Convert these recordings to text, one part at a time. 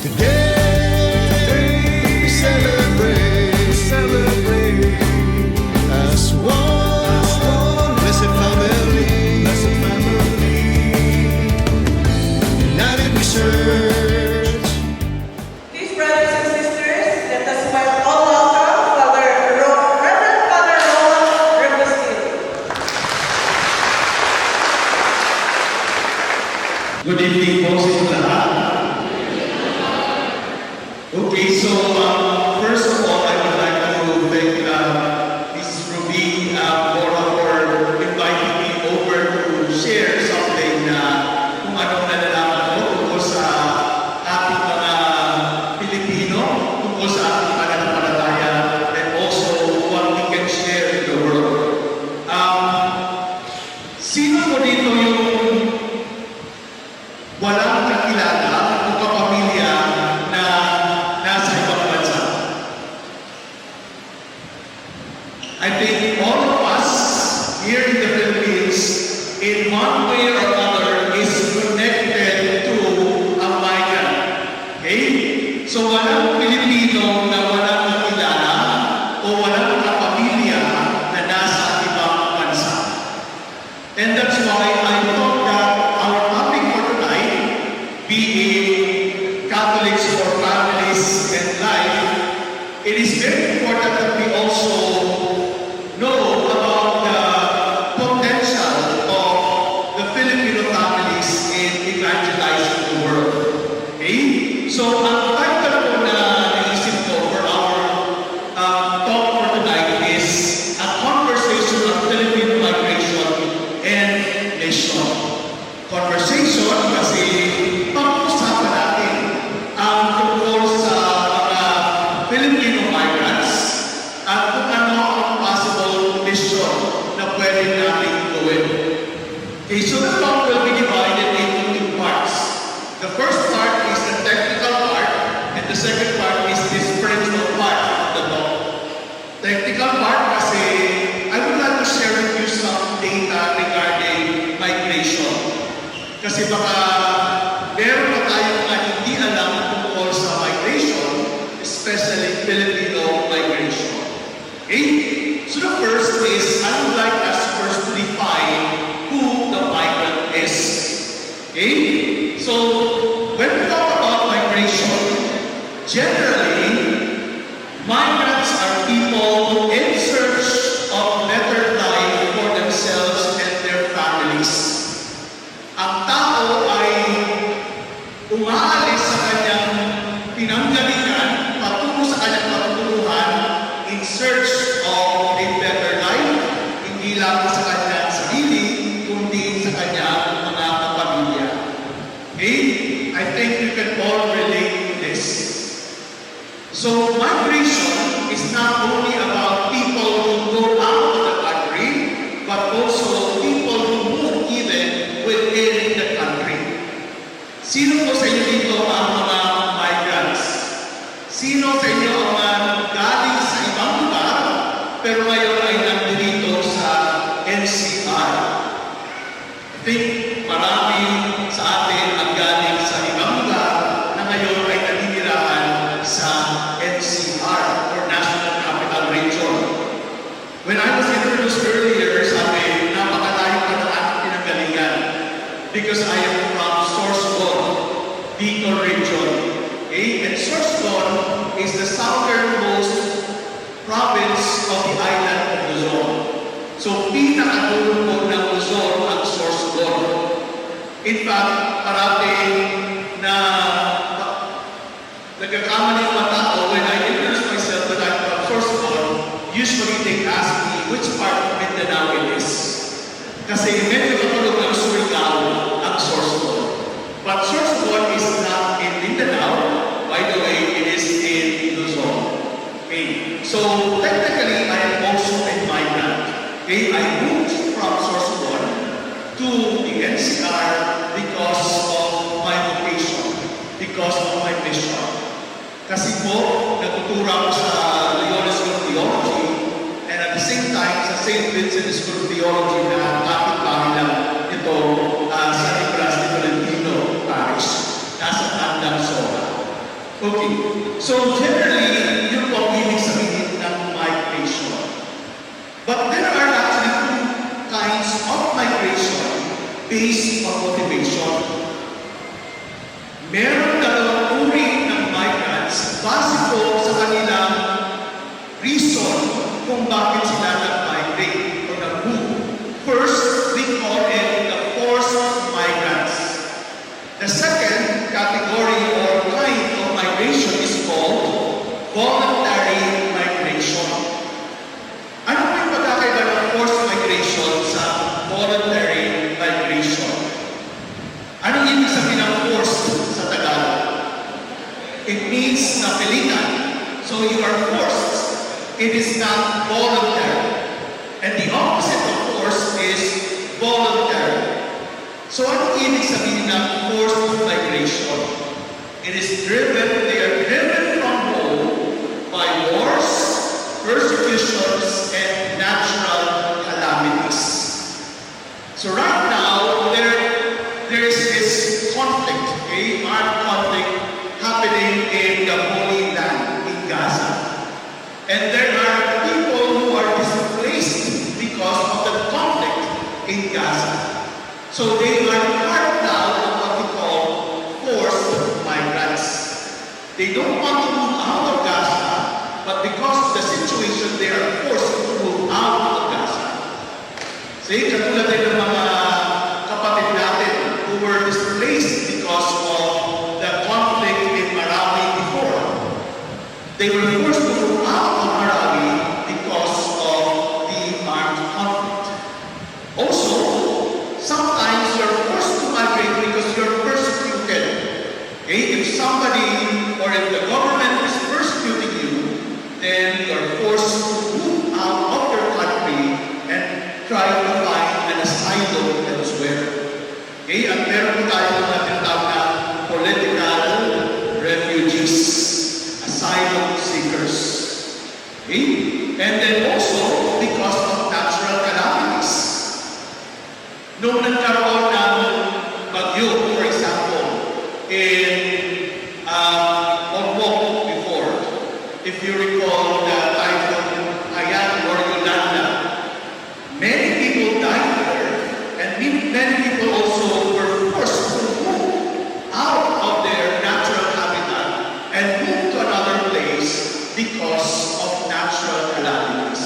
Good evening po sa inyo lahat. Okay, so first of all, I would like to thank Mrs. Ruby for inviting me over to share something na kung anong nalalaman ko tungkol sa ating mga Pilipino, tungkol sa ating pananampalataya, and also what we can share in the world. Sino po dito yung walang kakilala o kapamilya na nasa ibang bansa? I think all of us here in the Philippines, in one way or another, is connected to a migrant. Okay? So walang Pilipino na walang kakilala o walang kapamilya na nasa ibang bansa. And that's why I thought that our topic for tonight, being Catholics for families and life, it is very important that we also know about the potential of the Filipino families in evangelizing the world. Okay? So, ang title po na naisip ko for our talk for tonight is A Conversation on Filipino Migration and Mission. Conversation kasi pag-usapan natin ang tungkol sa mga Filipino migrants at kung ano ang possible mission na pwede natin gawin. Okay, so the talk will be divided into two parts. The first part is the technical part, and the second part is the spiritual part of the talk. Technical part kasi I would like to share with you some data regarding migration. Kasi baka meron pa tayong hindi alam tungkol sa migration, especially Filipino migration. Okay? So the first is, I would like us first to define who the migrant is. Okay? So, when we talk about migration, generally, migrants are people in search of better life for themselves and their families. Ang tao ay umaalis sa kanyang pinanggalingan patungo sa kanyang patutuluhan in search of a better life, hindi lang sa kanyang sarili, kundi sa kanyang mga kapamilya. Okay? I think you can all relate to this. So, migration is not only about people who go out of the country, but also people who move even within the country. Sino po sa inyo dito ang mga migrants? Sino sa inyo ang mga galing sa ibang lugar, pero ngayon ay nandito sa NCR? I think marami sa atin ang galing sa ibang lugar na ngayon ay naninirahan sa NCR or National Capital Region. When I was introduced earlier, sabi, napakalayo ka ng ating pinanggalingan because I am from Sorsogon, Bicol Region. Okay? And Sorsogon is the southernmost province of the island of Luzon. So, pinakadulo po ng Luzon ang Sorsogon. In fact, parating na nagkakamali ang mga tao when I introduce myself that I'm from Sorsogon, usually they ask me which part of Mindanao it is. Kasi medyo katulog ng Surigao ang Sorsogon. But Sorsogon is not in Mindanao. By the way, it is in Luzon. Okay. So, technically, I am also a migrant. Okay. I moved from Sorsogon to the NCR because of my vocation, because of my mission. Kasi po, natuturo ako sa School of Theology, and at the same time, sa St. Vincent School of Theology na kapit-bahay lang ito sa Ablaze Parish, nasa Tandang Sora. Okay. So generally, yun po ang ibig sabihin ng migration. But there are actually two kinds of migration based on motivation. Meron dalawang uri ng migrants base po sa kanilang reason kung bakit sila nag-migrate or nag-move. First, we call it the forced migrants. The second category or kind of migration is called voluntary migration. Ano po yung pagkakaiba ng forced migration sa voluntary migration? Anong ibig sabihin ng forced sa Tagalog? It means napilitan. So you are forced. It is not voluntary. And the opposite of force is voluntary. So anong ibig sabihin ng forced migration? It is driven, they are driven from home by wars, persecutions, and natural calamities. So right now, there is this conflict, okay, armed conflict happening in the Holy Land, in Gaza. And there are people who are displaced because of the conflict in Gaza. So they are part now of what we call forced migrants. They don't want to move out of Gaza, but because of the situation, they are forced to move out of Gaza. See, katulad din ng mga kapatid natin who were displaced because of the conflict in Marawi before. They were forced to move out of Marawi because of the armed conflict. Also, sometimes you're forced to migrate because you're persecuted. Okay? If somebody or if the government is persecuting you, then you're forced to move out of your country and try to find an asylum elsewhere. Okay? At meron po tayo mga tinatawag na political refugees, asylum seekers. Okay? And then also because of natural calamities. Nung nagkaroon ng bagyo, for example, in Ombok before, if you recall the typhoon Haiyan or Yolanda, many people died there, and many people also were forced to move out of their natural habitat and move to another place because of natural calamities.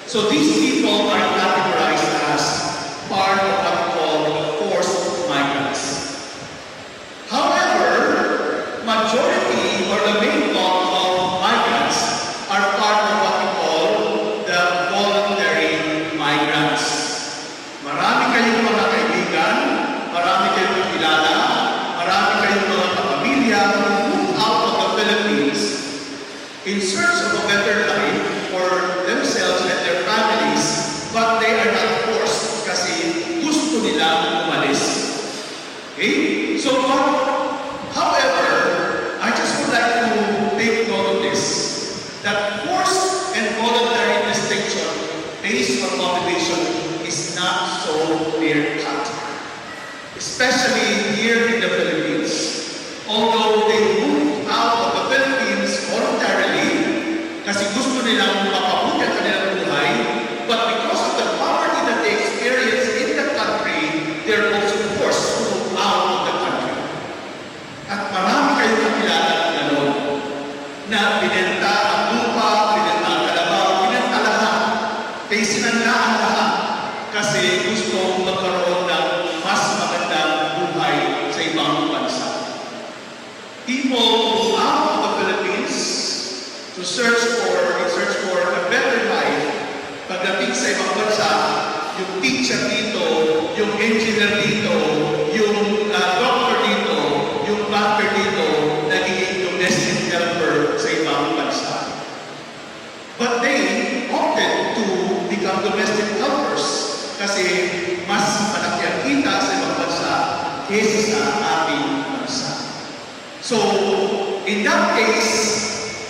So these people are categorized as part of what we call forced migrants. However, majority or the main bulk of migrants are part of what we call the voluntary migrants. Marami kayong mga kaibigan, marami kayong kilala, marami kayong mga kapamilya who move out of the Philippines in search of a better life for themselves and their families, but they are not forced kasi gusto nilang umalis. Okay? So, however, I just would like to take note of this, that forced and voluntary distinction based on motivation is not so clear-cut. Especially here in the Philippines. Although they moved out of the Philippines voluntarily, kasi gusto nilang mapabuti ang kanilang buhay, but because of the poverty that they experience in the country, they're also forced to move out of the country. At marami kayong nakilala ng gano'n, na binenta ang lupa, binenta ang kalabaw, binenta lahat, kaya sinanlaan lahat, kasi gusto magkaroon ng mas magandang buhay sa ibang bansa. People move out of the Philippines to search for a better life. Pagdating sa ibang bansa, yung teacher dito, yung engineer dito, yung doctor dito, yung banker dito, nagiging domestic helper sa ibang bansa. But they opted to become domestic helpers kasi mas malaki ang kita sa ibang bansa kaysa sa ating bansa. So, in that case,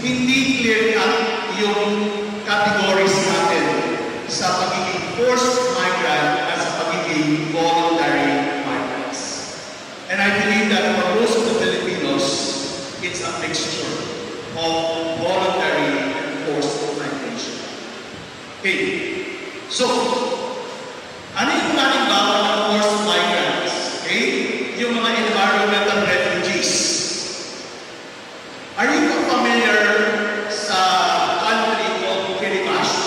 hindi clear-cut yung categories natin sa pagiging forced migrant at sa pagiging voluntary migrants. And I believe that for most of the Filipinos, it's a mixture of voluntary and forced migration. Okay, so, ano yung halimbawa ng forced migrants? Okay, yung mga environmental refugees. Are you familiar sa country called Kiribati?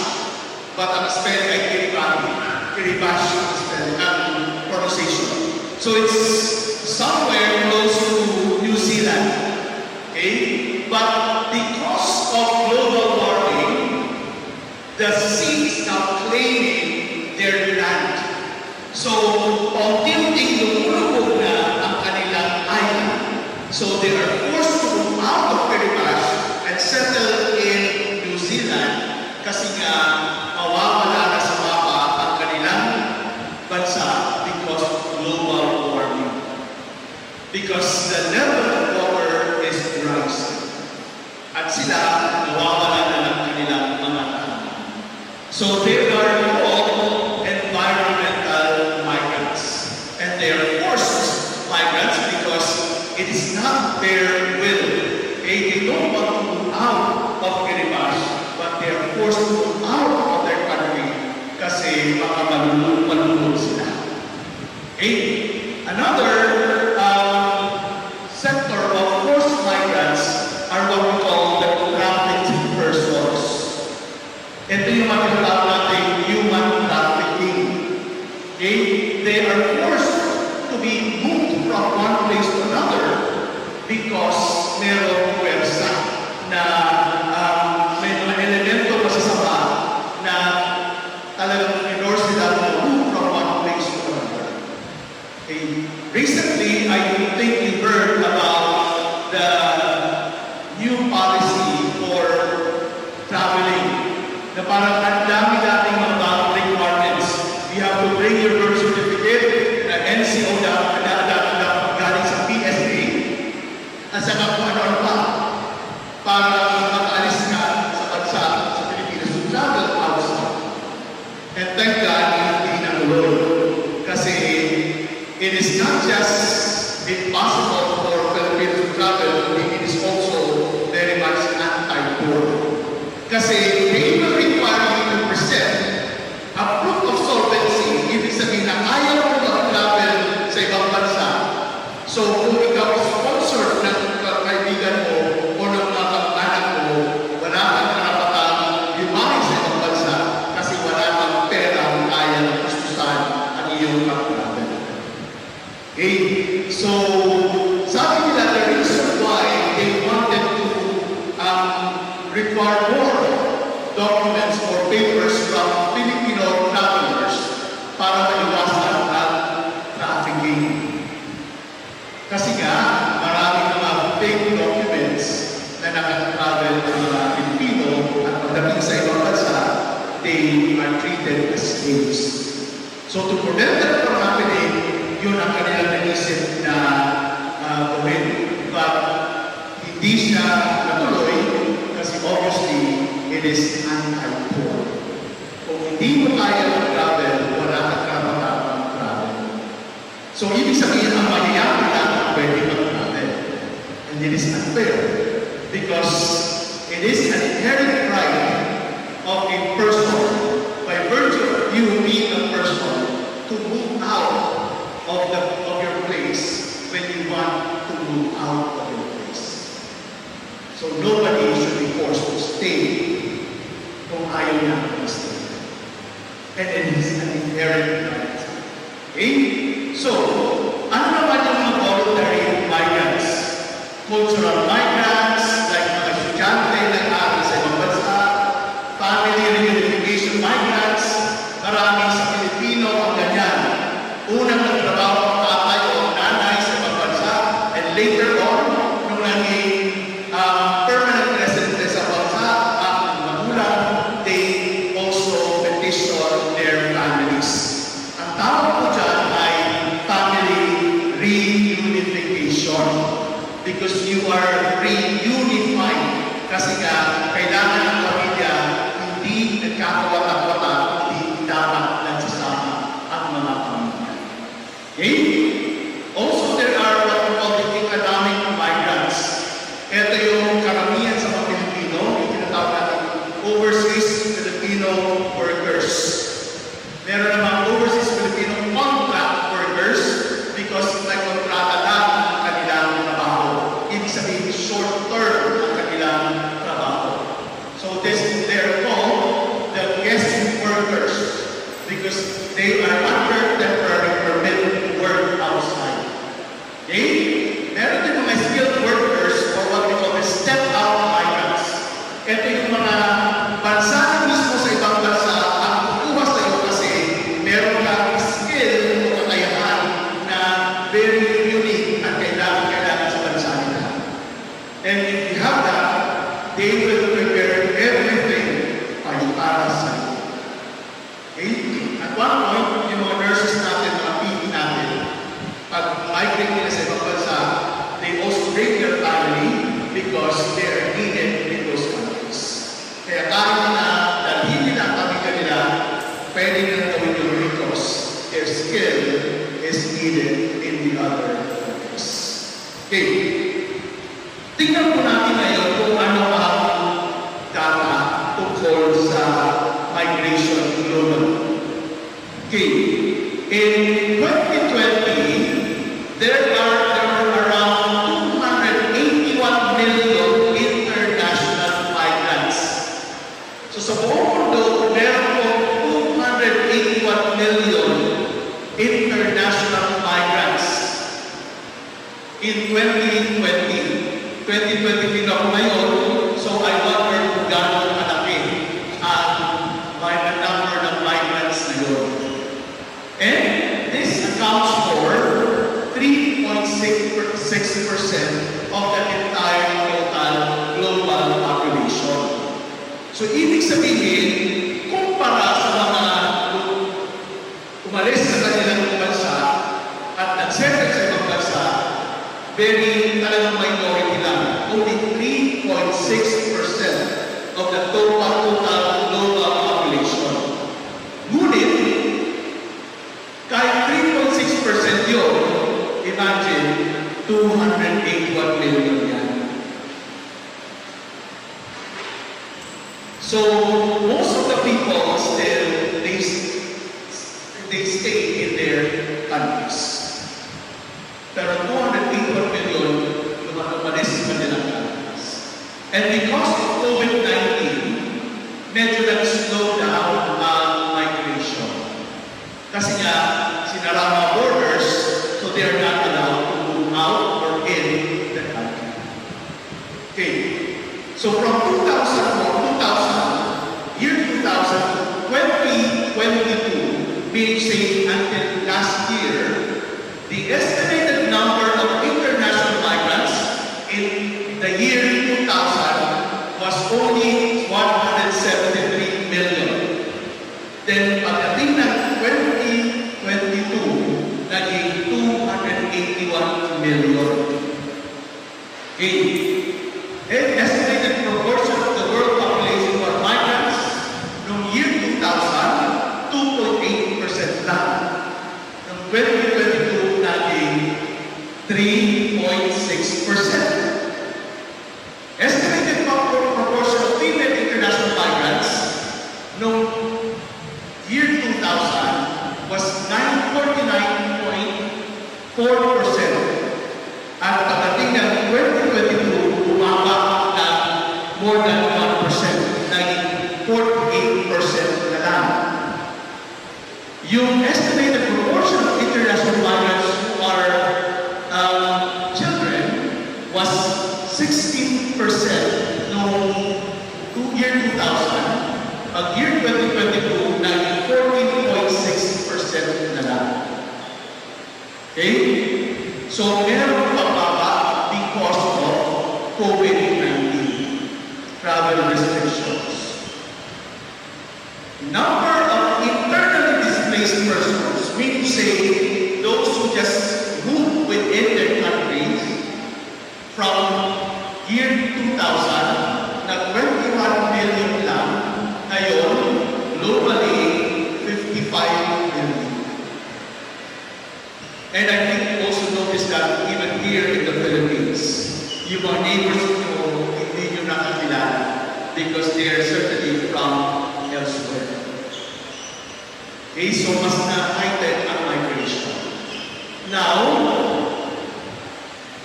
But ang spelling ay Kiribati. Kiribati ang spelling, ang pronunciation. So it's somewhere close to New Zealand. Okay? But because of global warming, the sea is now claiming their land. So, unti-unting lumulubog na ang kanilang island. So, they are forced to move out of Kiribati and settle in New Zealand kasi nga mawawala na sa mapa ang kanilang bansa because of global warming. Because the level of water is rising. At sila nawawala na ng kanilang mga tahanan. So they are called environmental migrants. And they are forced migrants because it is not their will. Okay? They don't want to move out of Kiribati, but they are forced to move out of their country kasi baka malulog sila. Okay? Another sector of forced migrants are what we call the trafficked persons. Ito yung matawag natin human trafficking. Okay? They are forced to be moved from one place to another because merong website na may mga elemento masasama na talagang in-order sila to move from one place to another. Okay? Recently, I think you heard about the new policy for traveling. Na parang ang dami-dating mga bagong requirements. You have to bring your birth certificate, na NCO na galing sa PSA, at saka kung ano pa, para makaalis ka sa bansa sa Pilipinas to travel outside. And thank God, hindi na ulo. Kasi it is not just impossible for Filipinos to travel, it is also very much anti-poor. Kasi they will require you to present a proof of solvency, ibig sabihin na ayaw mo mag-travel sa ibang bansa. So kung ikaw is sponsored ng kaibigan mo o ng mga kamag-anak mo, wala kang karapatang lumayo sa ibang bansa kasi wala kang pera ang kaya ng gustusan ang iyong mag-travel. Okay? So, sabi nila, the reason why they wanted to require more documents or papers from Filipino travelers para maiwasan ang trafficking. Kasi nga, maraming mga fake documents na nakatravel ng mga Filipino at pagdating sa ibang bansa, they are treated as slaves. So to prevent that from happening, yun ang kanilang naisip na gawin. But hindi siya natuloy kasi obviously it is anti-poor. Kung hindi mo kaya mag-travel, wala ka karapatan mag-travel. So ibig sabihin ang mayayaman lang ang pwede mag-travel. And it is unfair because it is an inherent right of a person by virtue of you being a person to move out of your place when you want to move out of your place. So nobody should be forced to stay kung ayaw niya to stay. And it is an inherent right. Okay? So, ano naman yung mga voluntary migrants? Cultural migrants, like mga estudyante na nag-aaral sa ibang bansa, family reunification migrants, marami sa Pilipino ang ganyan. Unang nagtrabaho ang tatay o nanay sa ibang bansa, and later on, nung naging permanent resident sa bansa, ang magulang, they also petition their families. Ang tawag ko dyan ay family reunification because you are reunified kasi nga kailangan ng pamilya hindi nagkakawatak-watak, hindi dapat nagsasama ang mga pamilya. Okay? Also, there are what we call the economic migrants. Ito yung Meron namang overseas Filipino contract workers because nagkontrata lang ang kanilang trabaho. Ibig sabihin, short-term ang kanilang trabaho. So they're called the guest workers because they are under temporary permit to work outside. Okay? Meron din mga skilled workers or what we call the step-out migrants. Ito yung mga bansa na mismo sa ibang bansa ang kukuha sa iyo kasi meron kang skill o kakayahan na very unique at kailangan sa bansa nila. And if you have that, they will prepare everything para sa iyo. Okay? At one point, yung mga nurses natin, mga PD natin, pag migrate nila sa ibang bansa, they also bring their family because they are needed in those countries. Kaya kahit na dalhin nila ang pamilya nila, pwede nila gawin yung because their skill is needed in the other countries. Okay. Tingnan po natin ngayon kung ano ang data tungkol sa migration globally. Okay. In 2020, there were around 281 million international migrants. So sa buong mundo, meron po 281 million international migrants in 2020. 2020 na po ngayon, so I wonder kung gano'n kalaki ang number ng migrants na yun. And this accounts for 3.6% of the entire total global population. So, ibig sabihin, kumpara sa mga umalis sa kanilang bansa at nag-settle sa ibang bansa, very talagang minority lang. Only 3.6% of the total global population. Ngunit, kahit 3.6% yun, imagine, 281 million yan. So, most of the people still, they stay in their countries. Pero 281 million, umalis sa kanilang countries. And because of COVID-19, medyo nag-slow down ang migration. Kasi nga, sinara mga borders, so they are not allowed to move out or in the country. Okay. So from 2000, year 2000, 2022, meaning say until last year, the estimated number of international migrants in the year 2000 was only 173 million. Then pagdating ng 2022, naging 281 million. Okay. And estimated proportion of the world population for migrants noong year 2000, 2.8% lang. Noong 2022, naging 3.6%. Estimated proportion of female international migrants noong year 2000 was 49.4%. At pagdating ng 2022, bumaba na more than 1%, naging 48% na lang. Yung estimated proportion of international migrants who are children was 16% noong year 2000. Pag year 2022, naging 14.6% na lang. Okay? So, meron pababa because of COVID-19 travel restrictions. Number of internally displaced persons, meaning to say, those who just moved within their countries from year 2000, na 21 million lang, ngayon, globally, 55 million. And I think you also notice that even here in the Philippines, yung mga neighbors nyo, hindi nyo nakakilala because they are certainly from elsewhere. Okay, so mas na-heighten ang migration. Now,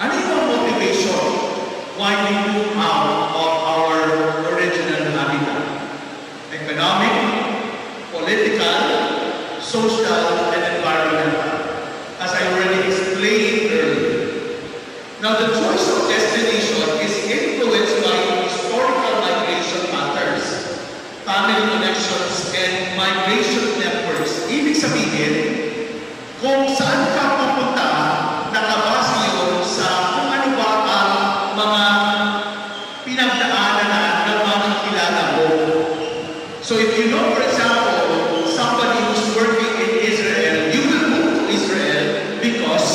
ano yung motivation why we move out of our original habitat? Economic, political, social, and environmental, as I already explained earlier. Now, the choice of destination is influenced by historical migration patterns, family connections, and migration networks. Ibig sabihin, kung saan ka pupunta, nakabase yun sa kung ano ba ang mga pinagdaanan ng mga kilala mo. So if you know, for example, somebody who's working in Israel, you will move to Israel because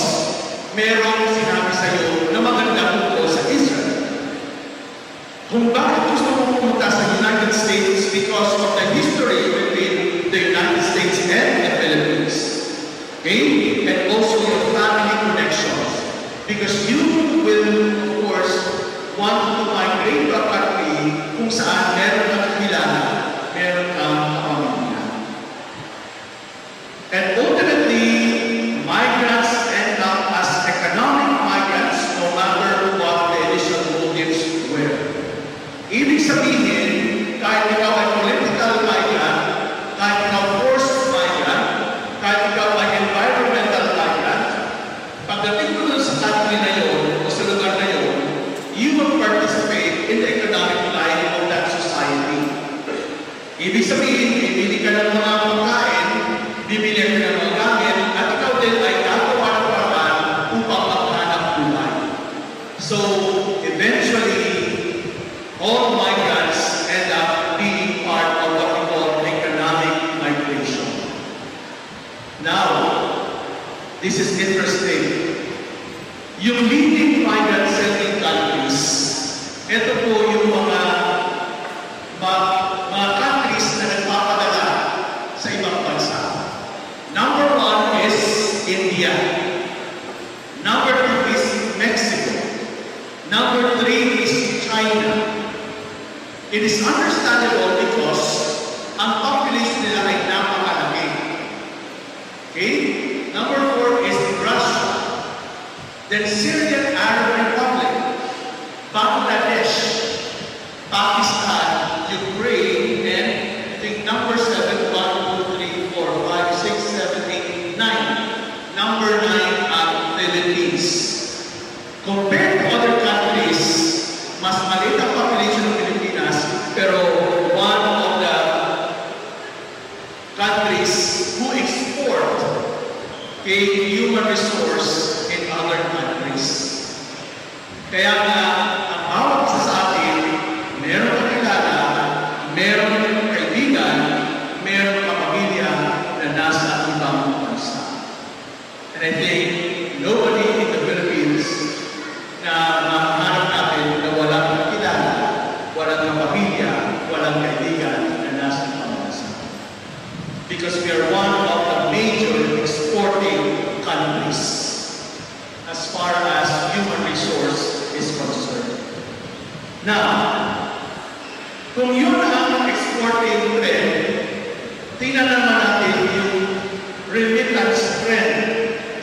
merong sinabi sa'yo na maganda tungkol sa Israel. Kung bakit gusto mo pumunta sa United States, because of the history between the United States and the Philippines. Okay? And also your family connections. Because you will, of course, want to migrate to a country kung saan meron kang kilala, meron kang kapamilya. And ultimately, migrants end up as economic migrants no matter what the initial motives were. Ibig sabihin, kahit ikaw ay political migrant, kahit ikaw forced migrant, kahit ikaw ay environmental migrant, pagdating mo sa country na yun, o sa lugar na yun, you will participate in the economic life of that society. Ibig sabihin, bibili ka ng mga pagkain, bibili ka ng mga gamit, at ikaw din ay gagawa ng paraan upang maghanap buhay. So, eventually, all migrants end up being part of what we call economic migration. Now, this is interesting. Yung leading migrant settling countries, ito po yung mga countries na nagpapadala sa ibang bansa. Number 1 is India. Number 2 is Mexico. Number 3 is China. It is understandable because ang population nila ay napakalaki. Okay? Number 4 is Russia. Then Syrian Arab Republic, Bangladesh, Pakistan, Ukraine, and I think number 7, 1, 2, 3, 4, 5, 6, 7, 8, 9. Number 9 ang Philippines. Compared to other countries, mas maliit ang population ng Pilipinas, pero one of the countries who export human resource in other countries. Kaya nga, ang bawat isa sa atin, meron kang kilala, meron kang kaibigan, meron kang pamilya na nasa ibang bansa. And I think nobody in the Philippines na mahanap natin na walang kilala, walang kapamilya, walang kaibigan na nasa ibang bansa. Because we are one of the major exporting countries as far as human resource is concerned. Now, kung yun ang exporting trend, tingnan naman natin yung remittance trend.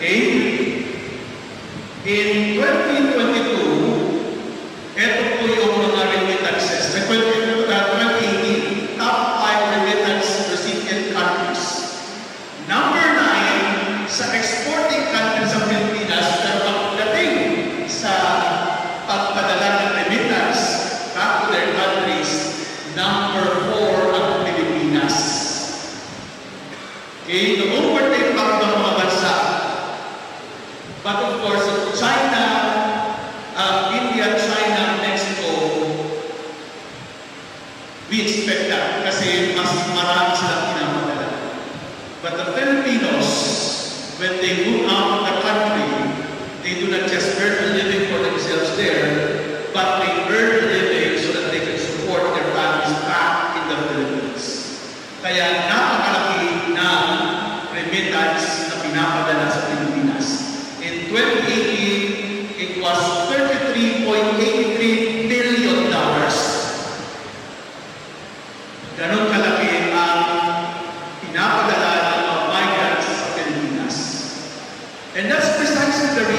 Okay? In 2022, ito po yung mga remittances. Sa 2018, top 5 remittance recipient countries. Number 9, sa exporting countries sa Pilipinas, pero pagdating sa pagpadala ng remittance back to their countries, number 4 ang Pilipinas. Okay, na-overtake pa ng mga bansa. But of course, China, India, China, Mexico, we expect that kasi mas marami silang pinapadala. But the Filipinos, when they move out of the country, they do not just earn a living for themselves there, but they earn a living so that they can support their families back in the Philippines. Kaya napakalaki ng remittance na pinapadala sa Pilipinas. In 2018, it was $33.83 billion. Ganon kalaki ang pinapadala ng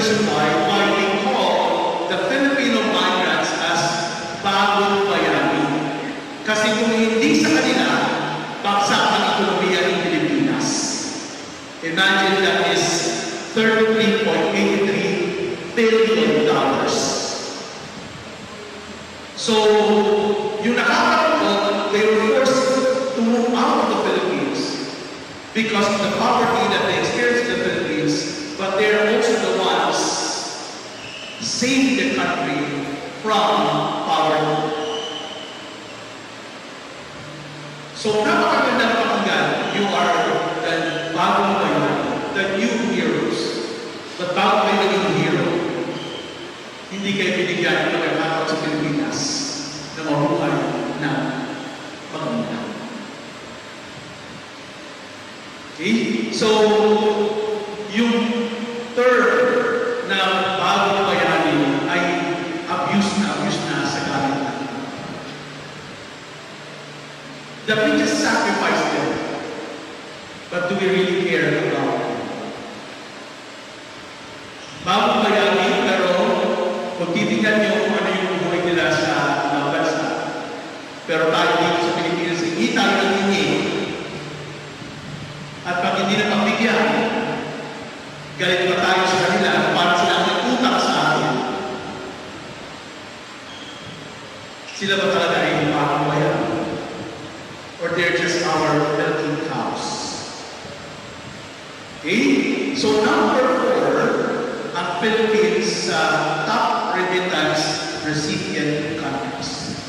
reason why we call the Filipino migrants as bagong bayani. Kasi kung hindi sa kanila, bagsak ang ekonomiya ng Pilipinas. Imagine that is $33.83 billion. So, yung nakakaroon, they were forced to move out of the Philippines because of the poverty that they experienced in the Philippines, but they are also the ones saving the country from poverty. So, napakagandang pakinggan, you are the bagong bayan, the new heroes. But bago kayo naging hero, hindi kayo binigyan ng pagkakataon sa Pilipinas na mabuhay ng pagmamahal. Okay? So, yung term na bagong bayani ay abuse na sa gamit natin. That we just sacrifice them. But do we really care about them? Bagong bayani, pero kung titignan nyo kung ano yung buhay nila sa ibang bansa, pero tayo dito sa Pilipinas, hindi tayo nanghingi. At pag hindi na pagbigyan, galit pa tayo sa kanila para sila may utang sa atin. Sila ba talaga ay bagong bayani? Or they're just our milking cows? Okay? So number 4, ang Philippines top remittance recipient countries.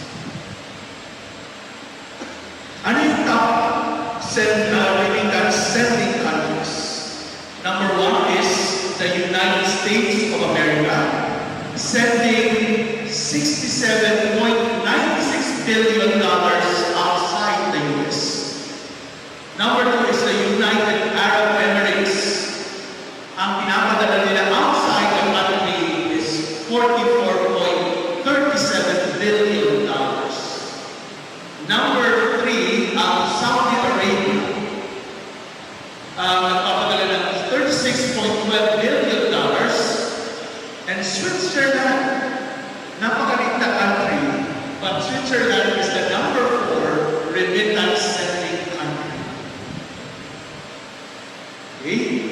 Ano yung top remittance sending countries? Number 1 is the United States of America, sending $67.96 billion outside the U.S. Number 2 is the United Arab Emirates. Ang pinapadala nila outside the country is $44.37 billion. Number 3, ang Saudi Arabia. Nagpapadala ng $36.12 billion. And Switzerland, napakaliit na country, but Switzerland is the number 4 remittance sending country. Okay?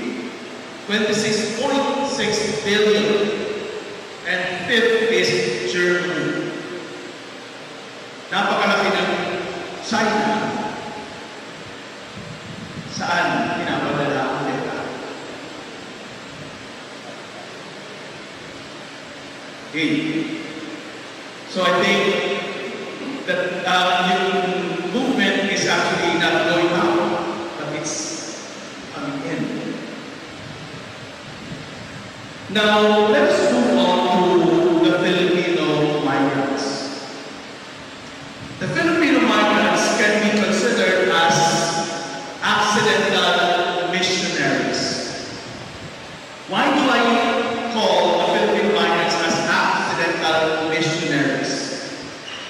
$26.6 billion. And 5th is Germany. Napakalaki ng China. Saan pinapadala ang pera? Okay. So I think that yung movement is actually not going out, but it's coming in. Now, let's move on to the Filipino migrants. The Filipino migrants can be considered as accidental missionaries. Why do I call the Filipino migrants as accidental missionaries?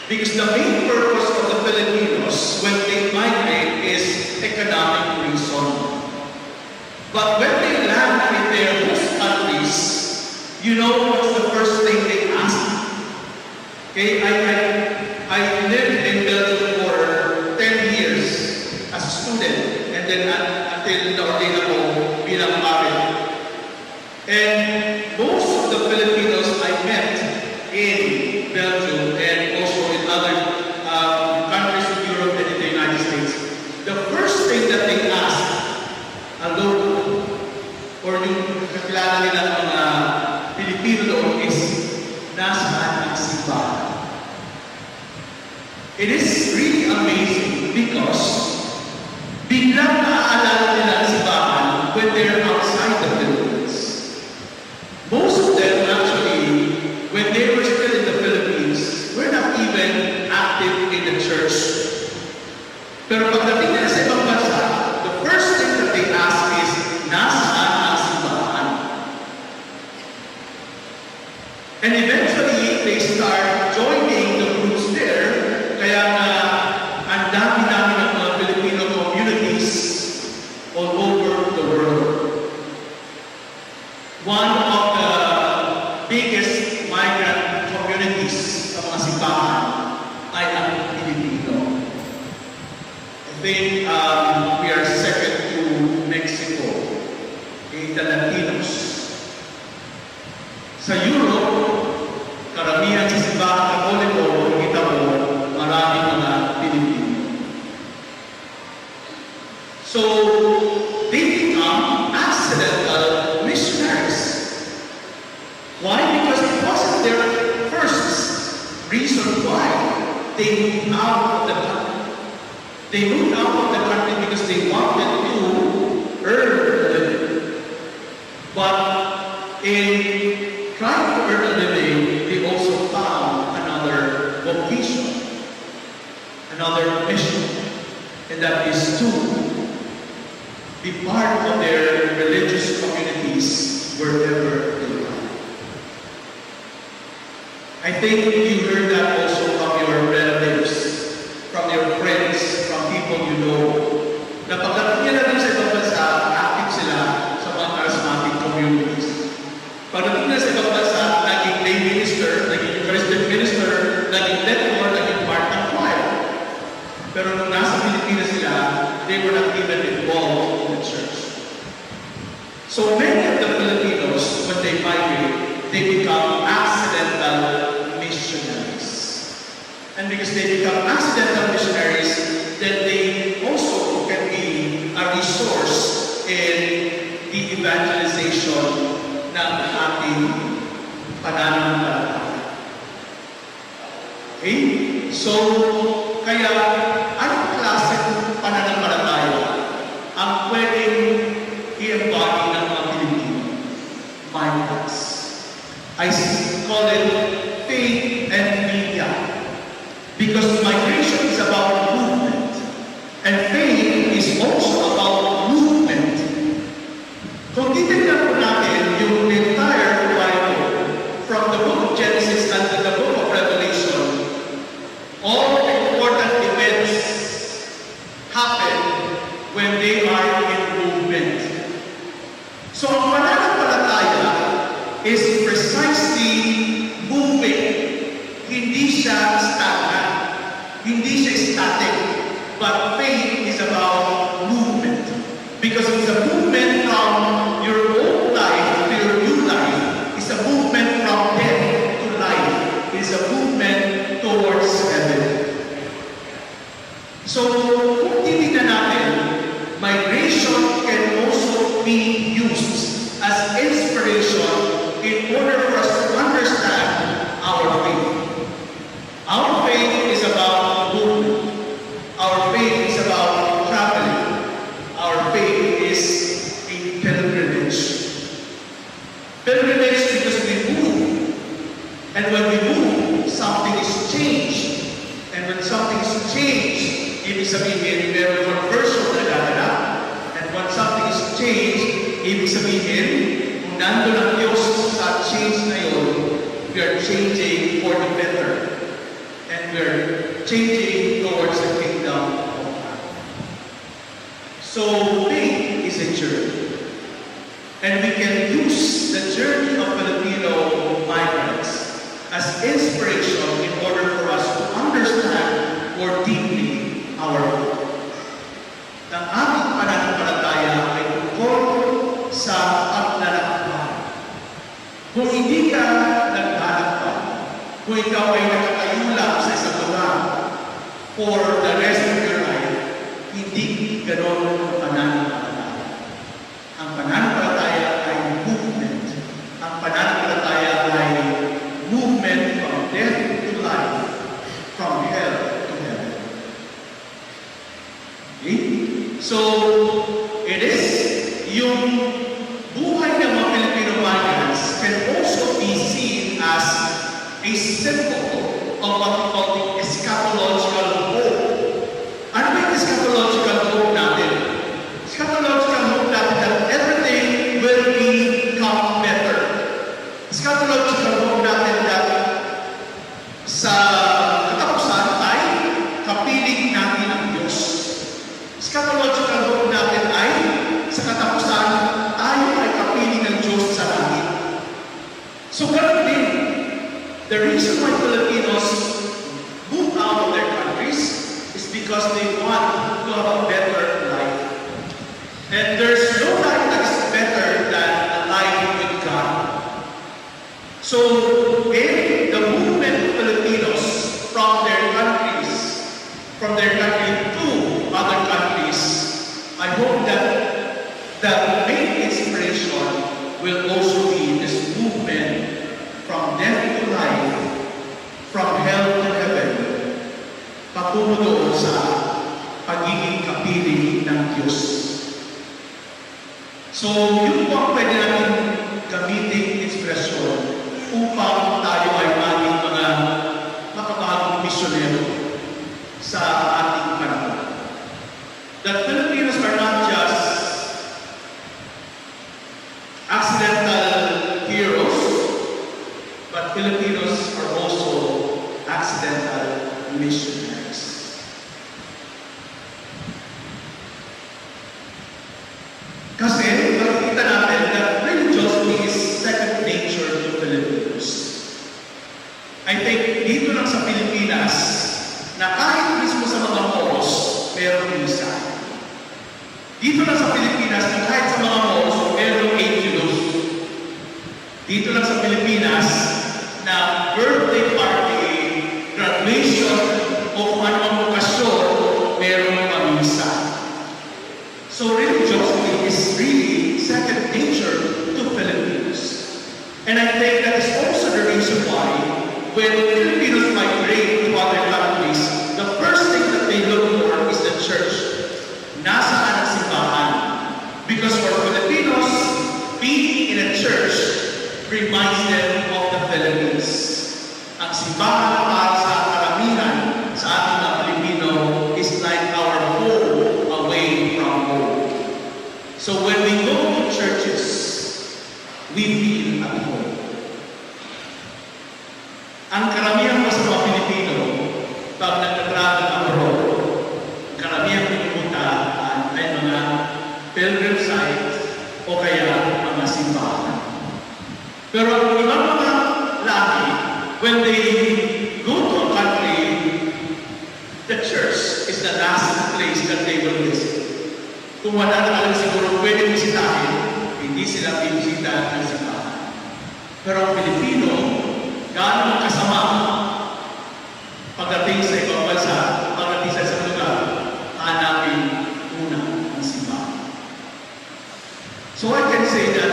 Because the main purpose of the Filipinos when they migrate is economic reason. But when they land in their host countries, you know what's the first thing they ask? Okay, I lived in Belgium for 10 years as a student, and then until na-ordain ako bilang pare. And most of the Filipinos I met in Belgium and also in other countries in Europe and in the United States, the first thing that they ask a local or yung kakilala nila mga Pilipino doon is nasaan ang simbahan. It is really amazing because biglang naaalala nila ang simbahan when they're outside the Philippines. Most of them actually, when they were still in the Philippines, were not even active in the church. Pero pagdating nila sa ibang bansa, the first thing that they ask is, nasaan ang simbahan? And eventually, they start joining the groups there. Kaya na ang dami-dami ng mga Filipino communities all over the world. the Latinos. Sa Europe, karamihan sa simbahang Katoliko, kita mo, maraming mga Pilipino. So, they become accidental missionaries. Why? Because it wasn't their first reason why they moved out of the country. They moved out of the country because they wanted to earn a living. But in trying to earn a living, they also found another vocation, another mission, and that is to be part of their religious communities wherever they are. I think you heard that also from your relatives, from your friends, from people you know. Na pagdating nila din sa ibang bansa, active sila sa mga charismatic communities. Pagdating nila sa ibang bansa, naging lay minister, naging Eucharistic minister, naging lector, naging part ng choir. Pero nung nasa Pilipinas sila, they were not even involved in the church. So many of the Filipinos, when they migrate, they become accidental missionaries. And because they become accidental missionaries, then they also can be a resource in the evangelization ng ating pananampalataya. Okay? So, kaya, anong klaseng pananampalataya ang pwedeng i-embody ng mga Pilipino? Migrants. I call it faith and media. Because migration is about movement. And faith is also about movement. Kung titignan po natin yung entire Bible, from the book of Genesis until the book of Revelation, all important events happen when they are in movement. So ang pananampalataya is precisely moving. Hindi siya stagnant. Hindi siya static. But faith is about movement. Because it's a movement from your old life to your new life. It's a movement from death to life. It's a movement towards heaven. So, kung titignan natin, migration can also be used as inspiration in order for us to understand our faith. Our faith is about movement. Our faith is about traveling. Our faith is a pilgrimage. Pilgrimage because we move. And when we move, something is changed. And when something is changed, ibig sabihin, meron conversion na gaganap. And when something is changed, ibig sabihin, kung nandun ang Diyos sa change na yun, we are changing for the better. And we are changing towards the kingdom of God. So, faith is a journey. And we can use the journey of Filipino migrants as inspiration in order for us to understand more deeply our faith. Ang ating pananampalataya ay tungkol sa paglalakbay. Kung hindi ka naglalakbay, kung ikaw ay nakatayo lang sa isang lugar for the rest of your life, hindi ganon ang pananampalataya. Ang pananampalataya ay movement. Ang pananampalataya ay movement from death to life, from hell to heaven. Okay? So, it is yung buhay ng mga Filipino migrants can also be seen as a symbol of what we call the eschatological hope. Ano ba yung eschatological hope natin? Eschatological hope natin that everything will become better. Eschatological hope natin that sa katapusan ay kapiling natin ang Diyos. Eschatological hope natin ay sa katapusan tayo ay kapiling ng Diyos sa langit. So ganun din, the reason why Filipinos move out of their countries is because they want to have a better life. And there's no life that is better than So, if the movement of Filipinos from their country to other countries, I hope that the main inspiration will also be this movement from death to life, from hell to heaven, patungo doon sa pagiging kapiling ng Diyos. So, yun po ang pwede natin gamitin inspirasyon upang tayo ay maging mga makabagong misyonero sa ating panahon. That Filipinos are not just accidental heroes, but Filipinos are also accidental missionaries. Kasi makikita natin that religiosity is second nature to Filipinos. I think dito lang sa Pilipinas, na kahit mismo sa mga malls, merong misa. Dito lang sa Pilipinas, na kahit sa mga malls, merong angelus. Dito lang sa Pilipinas, na birthday party, graduation, o kung anong okasyon, merong pamisa. So religiosity is really second nature to Filipinos. And I think that is also the reason why when Filipinos migrate to other countries, the first thing that they look for is the church. Nasaan ang simbahan? Because for Filipinos, being in a church reminds them of the Philippines. Ang simbahan para sa karamihan sa ating mga Pilipino is like our home away from home. So when we go to churches, we feel at home. Ang karamihan pa sa mga Pilipino, pag nagtatravel abroad, karamihan pinupunta ay mga pilgrim sites o kaya mga simbahan. Pero ang ibang mga lahi, when they go to a country, the church is the last place that they will visit. Kung wala na alam siguro pwede bisitahin, hindi sila bibisita ng simbahan. Pero ang Pilipino, gaano kasama pagdating sa ibang bansa, pagdating sa isang lugar, hanapin muna ang simbahan. So I can say that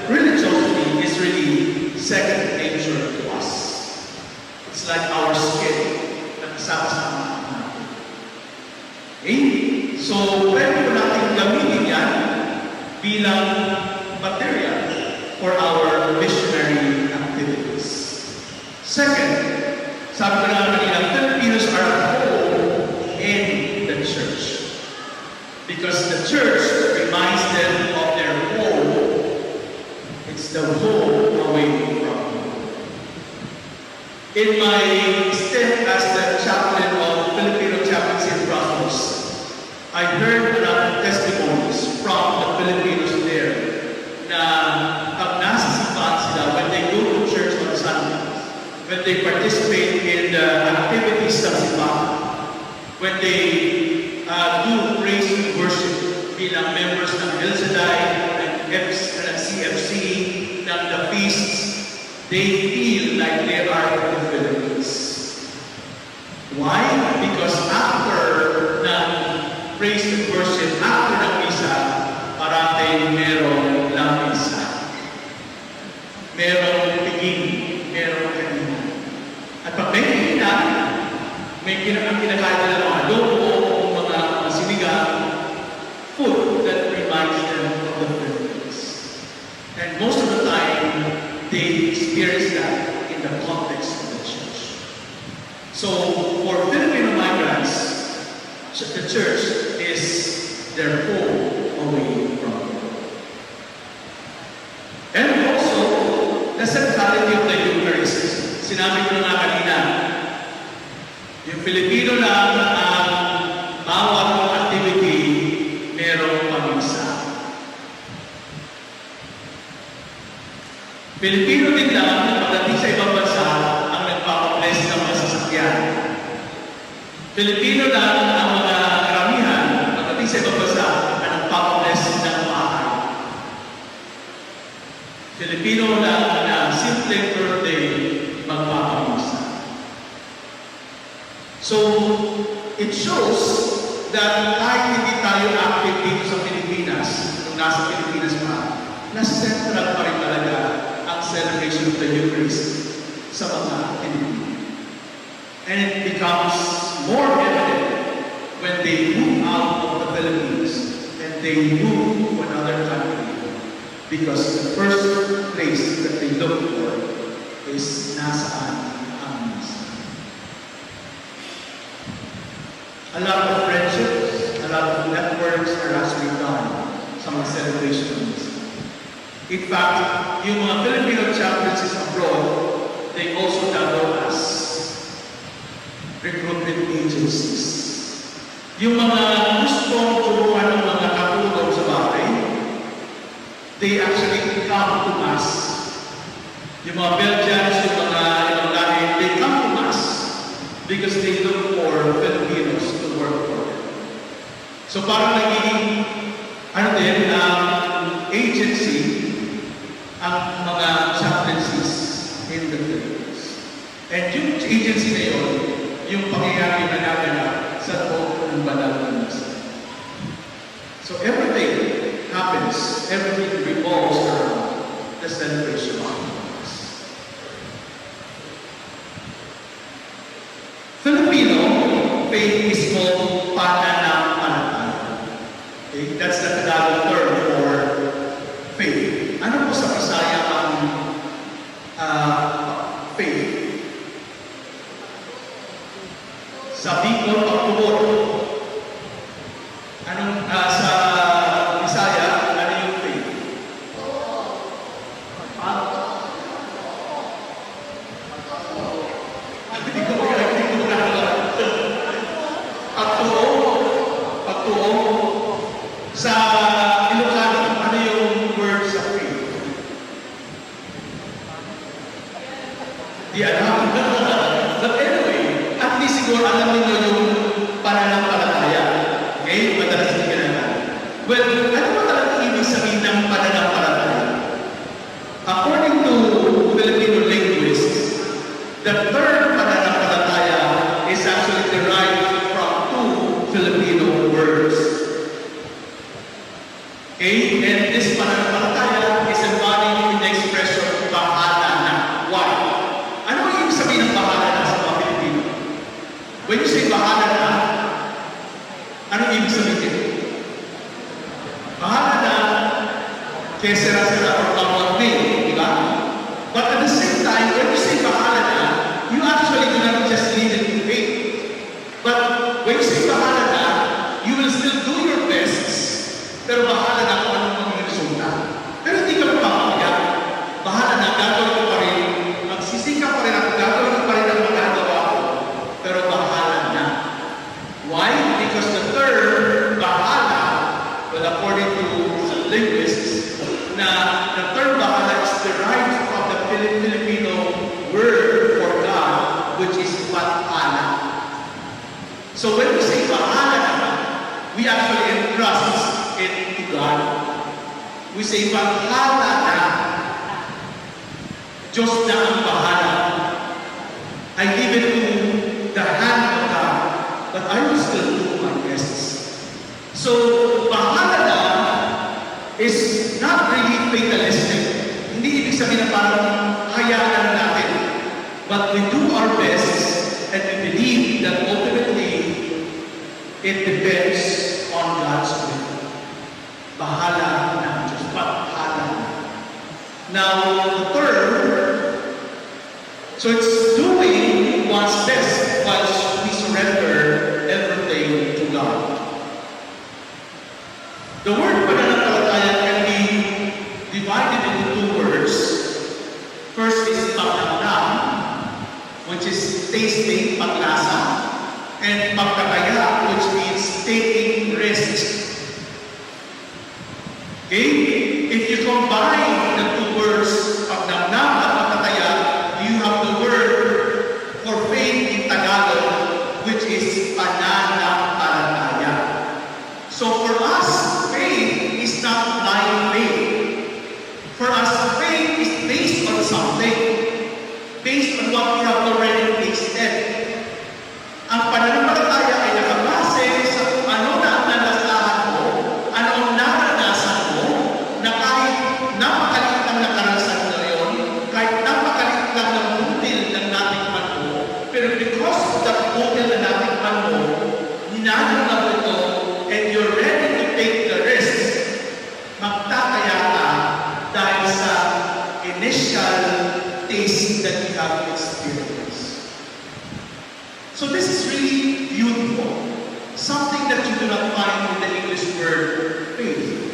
religiosity is really second nature to us. It's like our skin na kasama-sama natin. Okay? So, pwede po natin gamitin yan bilang material for our missionary activities. Second, sabi ko na kanina, Filipinos are at home in the church. Because the church reminds them of their home. It's the home away from home. In my stint as the chaplain of Filipino chaplains in Brussels, I heard a lot of testimonies from the Filipinos there na pag nasa simbahan sila, when they go to church on Sunday, when they participate in the activities ng simbahan, when they do praise and worship bilang members ng LZI, ng CFC, ng the feasts, they feel like they are in the Philippines. Why? Because after ng praise and worship, after ng misa, parating merong lamisa. Merong piging, merong kanina. At pag may kanina, may kinakain nila mga lobo, mga sinigang, food that reminds them of the Philippines. And most of the time, they experience that in the context of the church. So, for Filipino migrants, the church is their home away from God. And also, the centrality of the Eucharist. Sinabi ko na kanina, yung Filipino lang ang bawat activity merong pamisa. Filipino din lang pagdating sa ibang bansa ang nagpapabless ng mga sasakyan. Filipino lang ang mga karamihan pagdating sa ibang bansa ang nagpapabless ng bahay. Filipino lang na simple birthday magpapamisa. So, it shows that kahit hindi tayo active dito sa Pilipinas, kung nasa Pilipinas pa, na-central pa rin talaga ang celebration of the Eucharist sa mga Pilipino. And it becomes more evident when they move out of the Philippines and they move to another country, because the first place that they look for is nasaan ang misa. A lot of friendships, a lot of networks are actually done sa mga celebrations. In fact, yung mga Filipino chaplains abroad, they also double as recruitment agencies. Yung mga gustong turuan ng mga katulong sa bahay, they actually come to Mass. Yung mga Belgians, yung mga ibang lahi, they come to Mass because they look for Filipinos to work for them. So parang naging, agency ang mga chaplaincies in the Philippines. And yung agency na yun, yung pangyayari na naganap sa loob ng banal na misa. So everything happens, everything revolves around the celebration of Mass. Filipino faith is called pananampalataya. Okay? That's the Tagalog term for faith. Ano po sa Bisaya ang faith? Sa Bicol, pagtubot. Anong sa Bisaya, ano yung faith? Hindi ko pagtuo. Sa Ilocano, ano yung word sa faith? Di alam. But anyway, at least siguro alam niyo yung pananampalataya. Okay? Madalas hindi ka naman. Well, ano ba talaga ibig sabihin ng pananampalataya? According to Filipino linguists, the term pananampalataya is actually derived from two Filipino words. Okay? And this pananampalataya is embodied in the expression bahala na. Why? Ano ang ibig sabihin ng bahala na sa mga Pilipino? When you say bahala na, ano ibig sabihin? Bahala na, kaya sira-sira or bawal din, di ba? But at the same time, when you say bahala na, you actually do not just leave it to faith. But when you say bahala na, you will still do your best, pero bahala na kung anong magiging resulta. Pero hindi ka magpapakaya. Bahala na, gagawin ko pa rin, magsisika pa rin ako, gagawin ko pa rin ang magagawa ko, pero bahala na. Why? Because the term bahala, well, according to some linguists, na the term bahala is derived from the Filipino word for God, which is bathala. So when we say bahala na, we actually entrust it to God. We say bathala na, Diyos na ang bahala. I leave it to the hand of God, but I will still do my best. So, bahala na is not really fatalistic. Hindi ibig sabihin na parang hayaan natin. But we do our best and we believe that ultimately it depends on God's will. Bahala na Diyos. Bahala na. Now, the term, so it's doing one's best while we surrender everything to God. The word pananampalataya can be divided into two words. First is pagdamdam, which is tasting, paglasa, and pagkataya, which means taking risks. Okay? If you combine the two words, pagdamdam at pagkataya, you have the word for faith in Tagalog, which is pananampalataya. So for us, faith is not blind faith. For us, faith napakaliit lang na karanasan na yun, kahit napakaliit lang ng butil ng natikman mo, pero because of that butil na natikman mo, ninanong na mo ito, and you're ready to take the risk, magtataya ka dahil sa initial taste that you have experienced. So this is really beautiful. Something that you do not find in the English word faith.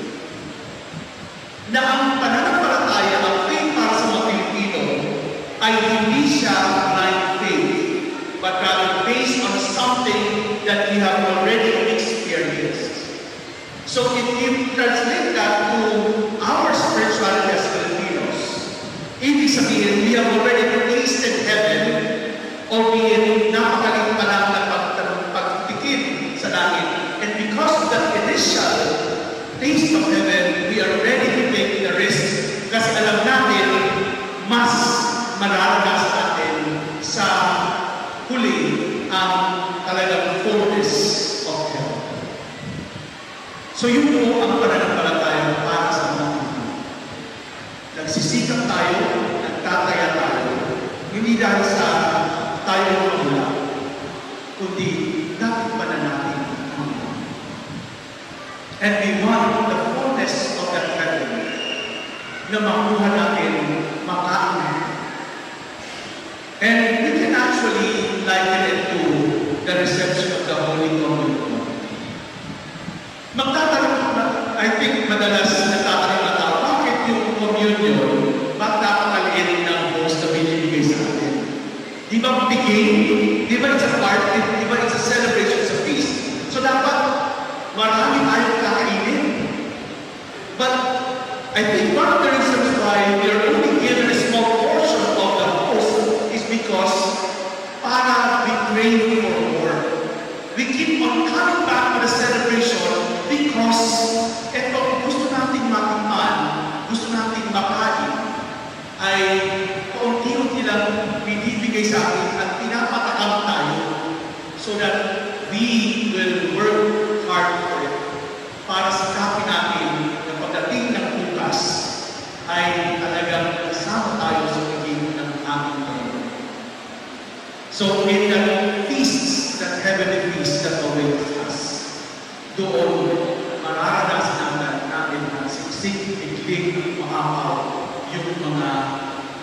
Na ang pananampalataya, ang faith para sa mga Pilipino, ay hindi siya blind faith, but rather based on something that we have already experienced. So if you translate that to our spirituality as Filipinos, ibig sabihin, we have already tasted heaven, or we napakalit pa lang na pagtikim sa langit. And because of that initial taste of heaven, we are ready to take the risk kasi alam natin mas mararanasan natin sa huli ang talagang fullness of heaven. So yun po ang pananampalataya para sa mga Pilipino. Nagsisikap tayo, nagtataya tayo, hindi dahil sa tayo wala, kundi dapat pa na natin ang Panginoon. And we want the fullness of that heaven na makuha natin, makain. And we can actually liken it to the reception of the Holy Communion. Magtatanong, I think madalas nagtatanong na tao, bakit yung communion, bakit napakaliit ng host na binibigay sa atin? Di ba bigay? Di ba it's a party? Di ba it's a celebration, it's a feast? So dapat marami tayong kakainin. But I think one of the reasons why we are only given a small portion of the host is because para we crave for more. We keep on coming back to the celebration because ito, gusto nating matikman, gusto nating makain, ay kaunti-unti lang binibigay sa atin at pinapatakam tayo so that we will work hard for it para sikapin natin na pagdating ng bukas ay talagang kasama tayo sa pagiging ng aming Panginoon. So in the feasts, that heavenly feast that awaits us, doon mararanasan natin na siksik, iglig, maapaw yung mga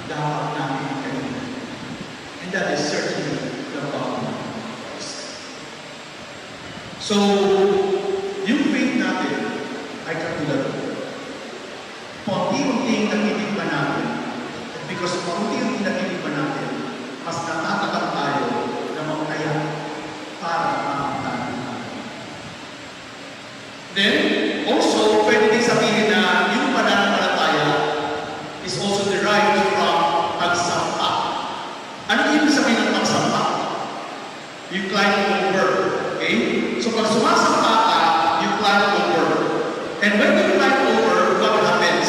dapat natin kainin. And that is certainly the bottom of Christ. So, yung faith natin ay katulad ko. Paunti-unting nakitigman natin. At because paunti-unting nakitigman natin, mas natatakam tayo na magkaya para makakatanin natin. Then, also, pwede din sabihin na yung pananampalataya is also derived from pagsampa. Ano ibig sabihin ng pagsampa? You climb over. Okay? So pag sumasampa ka, you climb over. And when you climb over, what happens?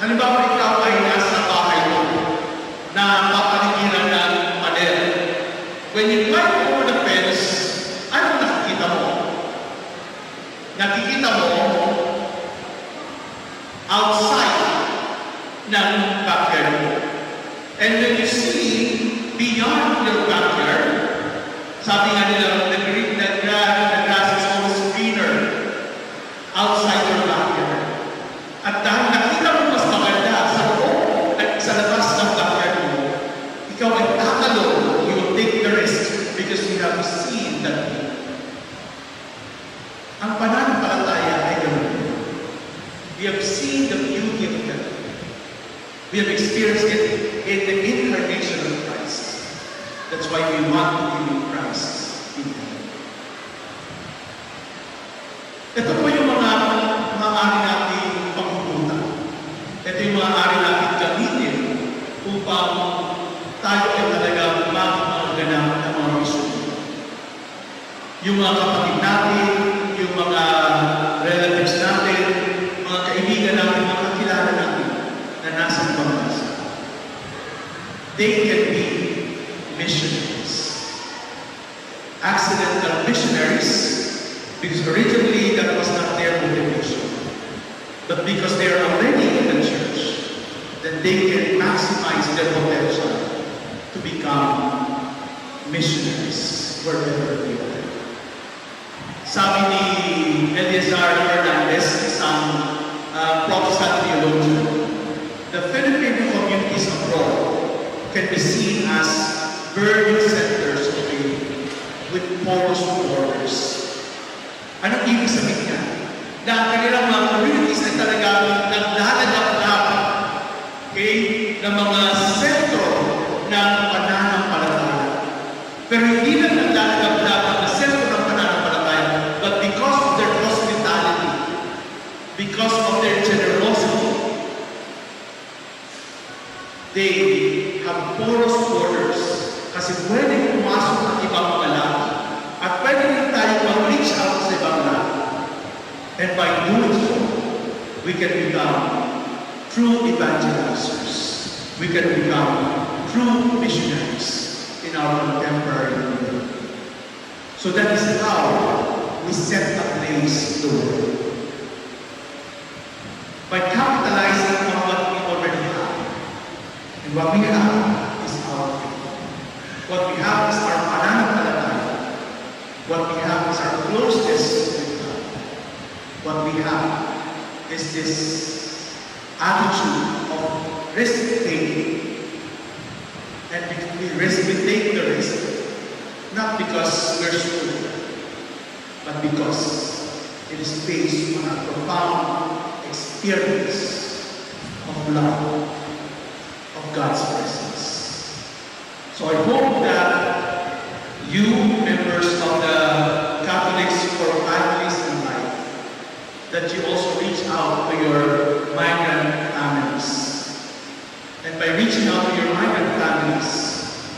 Halimbawa, ikaw ay nasa bahay mo na papaligiran ng pader. When you climb over the fence, ano nakikita mo? Nakikita mo outside ng backyard mo. And when you see beyond your backyard, sabi nga nila, the grass is always greener outside your backyard. At dahil nakita mo mas maganda sa loob at sa labas ng backyard mo, ikaw ay tatalo, you will take the risk because you have seen that view. Ang pananampalataya ay ganoon. We have seen the beauty of God. We have experienced it in the incarnation of Christ. That's why we want to be with Christ in heaven. Ito po yung mga maaari natin pagpupunta. Ito yung maaari natin gamitin upang tayo ay talagang magganap ng mga misyon. Yung mga kapatid natin, yung mga relatives natin, mga kaibigan natin, mga kakilala natin na nasa ibang bansa. They can be missionaries. Accidental missionaries, because originally that was not their motivation. But because they are already in the they can maximize their potential to become missionaries wherever they are. Sabi ni Eliazar Fernandez, isang Protestant theologian, the Filipino communities abroad can be seen as burning centers of faith with porous borders. Anong ibig sabihin niya? Na ang kanilang mga communities ay talagang naglalagap-lap, okay, ng mga sentro ng pananampalataya. Pero hindi lang naglalagap-lap ng sentro ng pananampalataya, but because of their hospitality, because of their generosity, they have porous borders. Kasi pwede pumasok ang ibang mga lahi at pwede rin tayo mag-reach out sa ibang lahi. And by doing so, we can become true evangelizers. We can become true missionaries in our contemporary world. So that is how we set Ablaze the world. By capitalizing on what we already have. And what we have is our faith. What we have is our pananampalataya. What we have is our closeness with God. What we have is this attitude of risk-taking. And we take the risk, not because we're stupid, but because it is based on a profound experience of love, of God's presence. So I hope that you, members of the Catholics for Families in Life, that you also reach out to your migrant families. And by reaching out to your migrant families,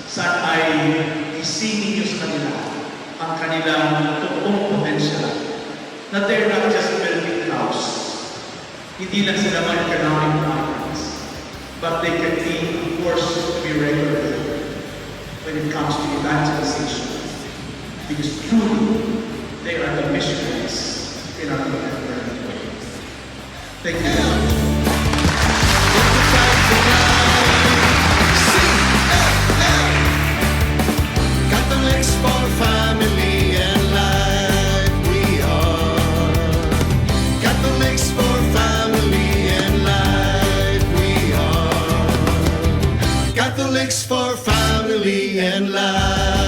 saan ay isingin nyo sa kanila ang kanilang totoong potential, na they're not just building house. Hindi lang sila mga economic migrants, but they can be forced to be regular when it comes to evangelization. Because truly, they are the missionaries in our contemporary world. Thank you. Catholics for family and life we are. Catholics for family and life we are. Catholics for family and life.